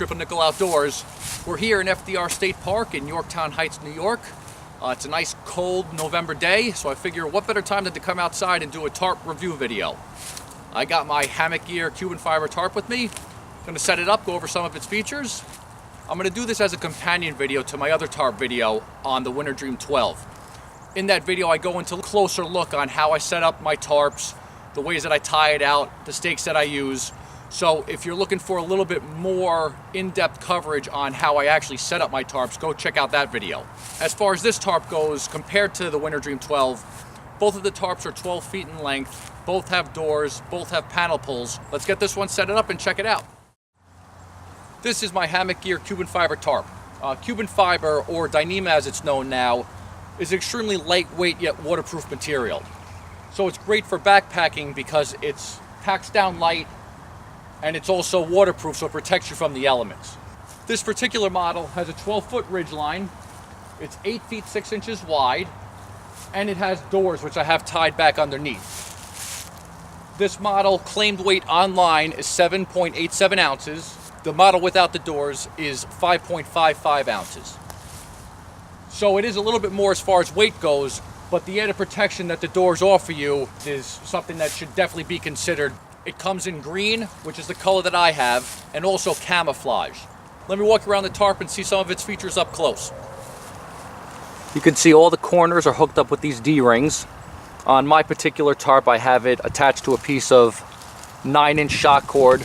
Triple Nickel Outdoors. We're here in FDR State Park in Yorktown Heights, New York. It's a nice cold November day, so I figure what better time than to come outside and do a tarp review video. I got my Hammock Gear Cuben Fiber tarp with me. Gonna set it up, go over some of its features. I'm gonna do this as a companion video to my other tarp video on the Winter Dream 12. In that video, I go into a closer look on how I set up my tarps, the ways that I tie it out, the stakes that I use. So if you're looking for a little bit more in-depth coverage on how I actually set up my tarps, go check out that video. As far as this tarp goes, compared to the Winter Dream 12, both of the tarps are 12 feet in length, both have doors, both have panel pulls. Let's get this one set it up and check it out. This is my Hammock Gear Cuben Fiber tarp. Cuben fiber, or Dyneema as it's known now, is extremely lightweight yet waterproof material. So it's great for backpacking because it's packs down light and it's also waterproof, so it protects you from the elements. This particular model has a 12-foot ridge line. It's 8 feet 6 inches wide, and it has doors which I have tied back underneath. This model claimed weight online is 7.87 ounces. The model without the doors is 5.55 ounces. So it is a little bit more as far as weight goes, but the added protection that the doors offer you is something that should definitely be considered. It comes in green, which is the color that I have, and also camouflage. Let me walk around the tarp and see some of its features up close. You can see all the corners are hooked up with these D-rings. On my particular tarp, I have it attached to a piece of 9-inch shock cord,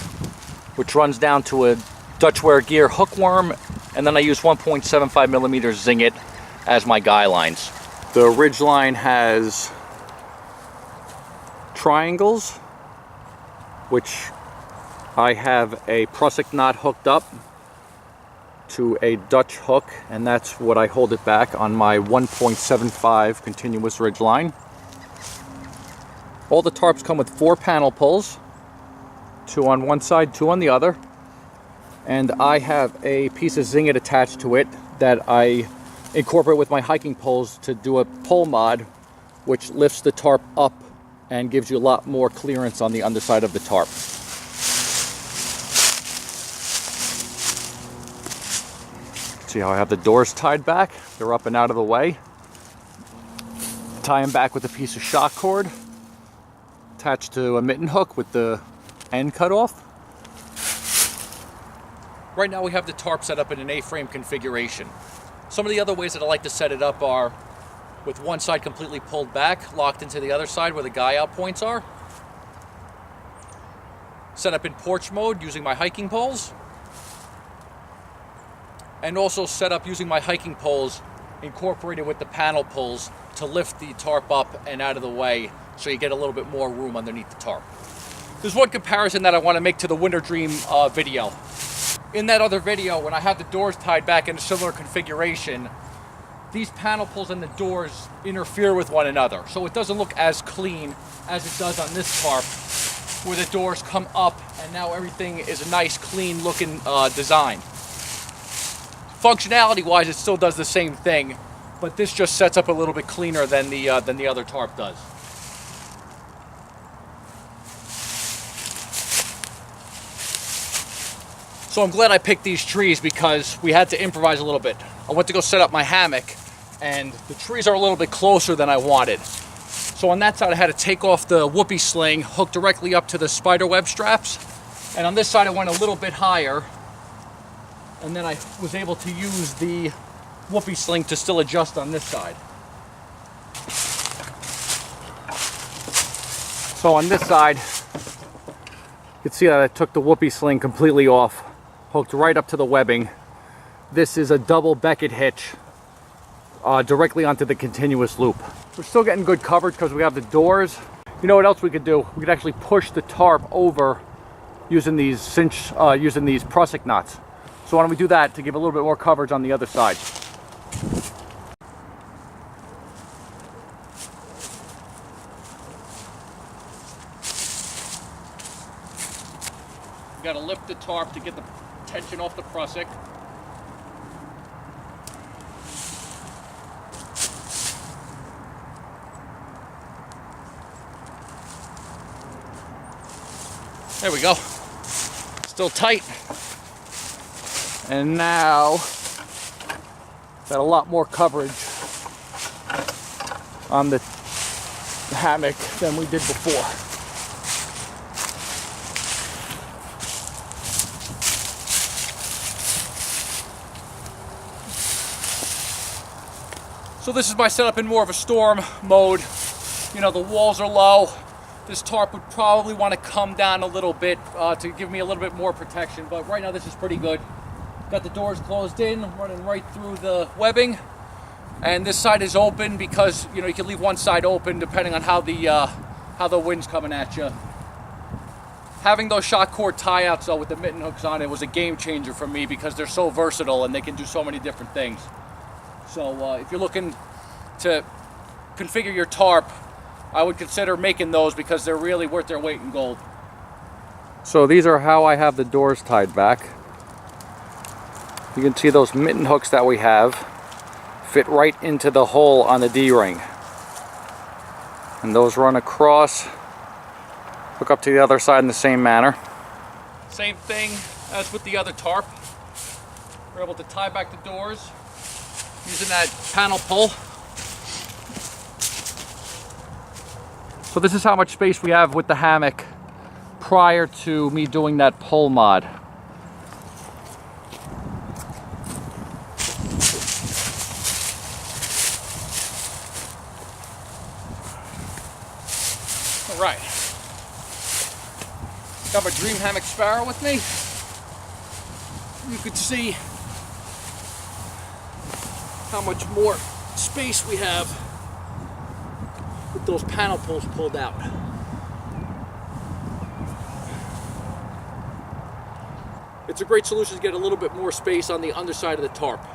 which runs down to a dutchwaregear hookworm, and then I use 1.75 millimeter Zing-It as my guy lines. The ridge line has triangles, which I have a prusik knot hooked up to a Dutch hook, and that's what I hold it back on my 1.75 continuous ridge line. All the tarps come with 4 panel pulls, 2 on one side, 2 on the other, and I have a piece of Zing-It attached to it that I incorporate with my hiking poles to do a pole mod, which lifts the tarp up and gives you a lot more clearance on the underside of the tarp. See how I have the doors tied back? They're up and out of the way. Tie them back with a piece of shock cord attached to a mitten hook with the end cut off. Right now we have the tarp set up in an A-frame configuration. Some of the other ways that I like to set it up are with one side completely pulled back, locked into the other side where the guy out points are. Set up in porch mode using my hiking poles. And also set up using my hiking poles incorporated with the panel pulls to lift the tarp up and out of the way so you get a little bit more room underneath the tarp. There's one comparison that I want to make to the Winter Dream video. In that other video, when I had the doors tied back in a similar configuration, these panel pulls and the doors interfere with one another. So it doesn't look as clean as it does on this tarp, where the doors come up and now everything is a nice, clean looking design. Functionality-wise, it still does the same thing, but this just sets up a little bit cleaner than the other tarp does. So I'm glad I picked these trees because we had to improvise a little bit. I went to go set up my hammock and the trees are a little bit closer than I wanted. So on that side I had to take off the whoopee sling, hook directly up to the spider web straps. And on this side I went a little bit higher. And then I was able to use the whoopee sling to still adjust on this side. So on this side, you can see that I took the whoopee sling completely off, hooked right up to the webbing. This is a double Beckett hitch directly onto the continuous loop. We're still getting good coverage because we have the doors. You know what else we could do? We could actually push the tarp over using these prusik knots. So why don't we do that to give a little bit more coverage on the other side. You got to lift the tarp to get the tension off the prusik. There we go. Still tight. And now, got a lot more coverage on the hammock than we did before. So this is my setup in more of a storm mode. You know, the walls are low. This tarp would probably want to come down a little bit to give me a little bit more protection, but right now this is pretty good. Got the doors closed in, running right through the webbing, and this side is open because, you know, you can leave one side open depending on how the wind's coming at you. Having those shock cord tie-outs though with the mitten hooks on it was a game changer for me because they're so versatile and they can do so many different things. So if you're looking to configure your tarp, I would consider making those because they're really worth their weight in gold. So these are how I have the doors tied back. You can see those mitten hooks that we have fit right into the hole on the D-ring. And those run across, hook up to the other side in the same manner. Same thing as with the other tarp. We're able to tie back the doors using that panel pull. So this is how much space we have with the hammock prior to me doing that pull mod. All right, got my Dream Hammock Sparrow with me. You could see how much more space we have with those panel pulls pulled out. It's a great solution to get a little bit more space on the underside of the tarp.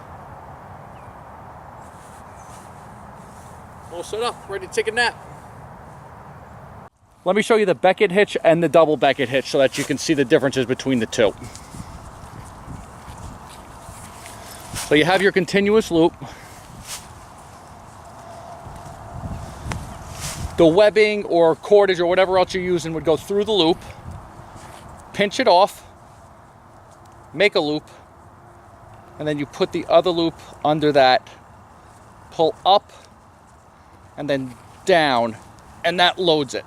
All set up, ready to take a nap. Let me show you the Beckett hitch and the double Beckett hitch so that you can see the differences between the two. So you have your continuous loop. The webbing or cordage or whatever else you're using would go through the loop, pinch it off, make a loop, and then you put the other loop under that, pull up, and then down, and that loads it.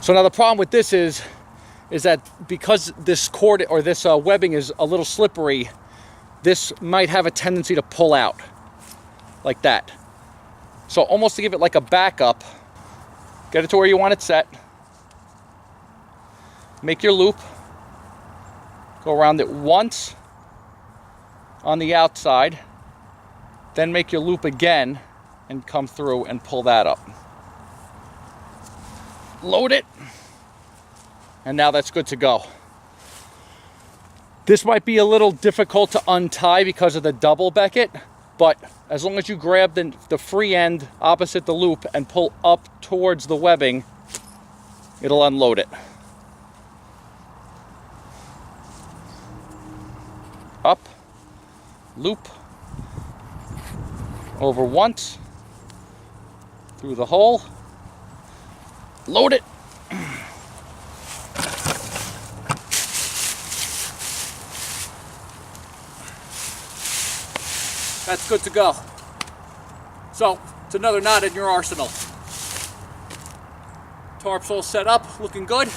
So now the problem with this is that because this cord or this webbing is a little slippery, this might have a tendency to pull out like that. So almost to give it like a backup, get it to where you want it set, make your loop, go around it once on the outside, then make your loop again and come through and pull that up. Load it, and now that's good to go. This might be a little difficult to untie because of the double Beckett, but as long as you grab the free end opposite the loop and pull up towards the webbing, it'll unload it. Up, loop, over once, through the hole, load it. That's good to go. So it's another knot in your arsenal. Tarp's all set up, looking good.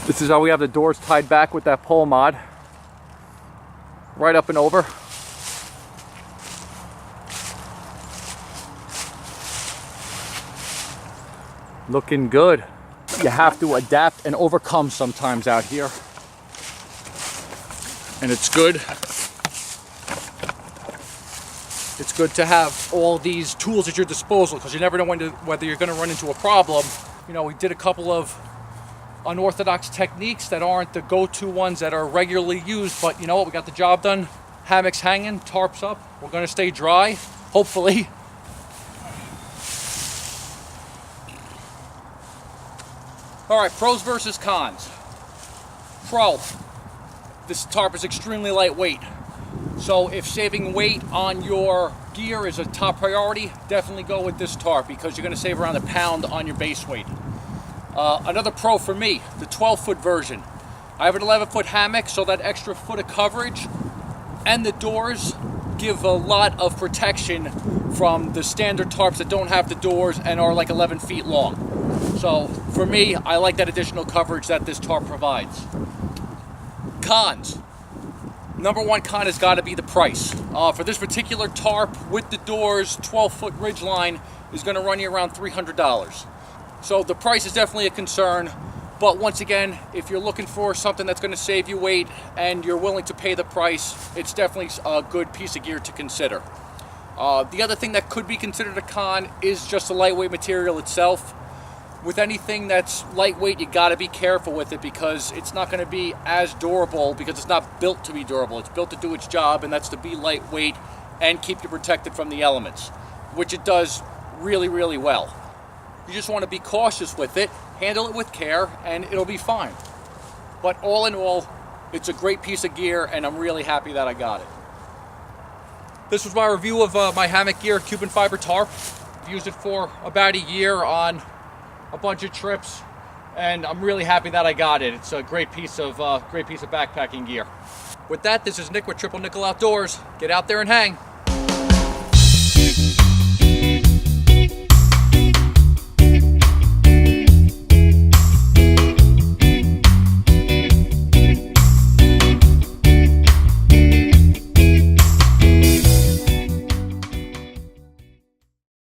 This is how we have the doors tied back with that pull mod. Right up and over. Looking good. You have to adapt and overcome sometimes out here. And it's good. It's good to have all these tools at your disposal because you never know whether you're going to run into a problem. You know, we did a couple of unorthodox techniques that aren't the go-to ones that are regularly used, but you know what? We got the job done. Hammocks hanging, tarps up. We're going to stay dry, hopefully. All right, pros versus cons. Pro. This tarp is extremely lightweight, so if saving weight on your gear is a top priority, definitely go with this tarp because you're going to save around a pound on your base weight. Another pro for me, the 12-foot version. I have an 11-foot hammock, so that extra foot of coverage, and the doors give a lot of protection from the standard tarps that don't have the doors and are like 11 feet long. So for me, I like that additional coverage that this tarp provides. Cons. Number one con has got to be the price. For this particular tarp with the doors, 12-foot ridgeline is going to run you around $300. So the price is definitely a concern. But once again, if you're looking for something that's going to save you weight and you're willing to pay the price, it's definitely a good piece of gear to consider. The other thing that could be considered a con is just the lightweight material itself. With anything that's lightweight, you got to be careful with it because it's not going to be as durable because it's not built to be durable. It's built to do its job, and that's to be lightweight and keep you protected from the elements, which it does really, really well. You just want to be cautious with it, handle it with care, and it'll be fine. But all in all, it's a great piece of gear, and I'm really happy that I got it. This was my review of my Hammock Gear Cuben Fiber tarp. I've used it for about a year on a bunch of trips, and I'm really happy that I got it. It's a great piece of backpacking gear. With that, this is Nick with Triple Nickel Outdoors. Get out there and hang.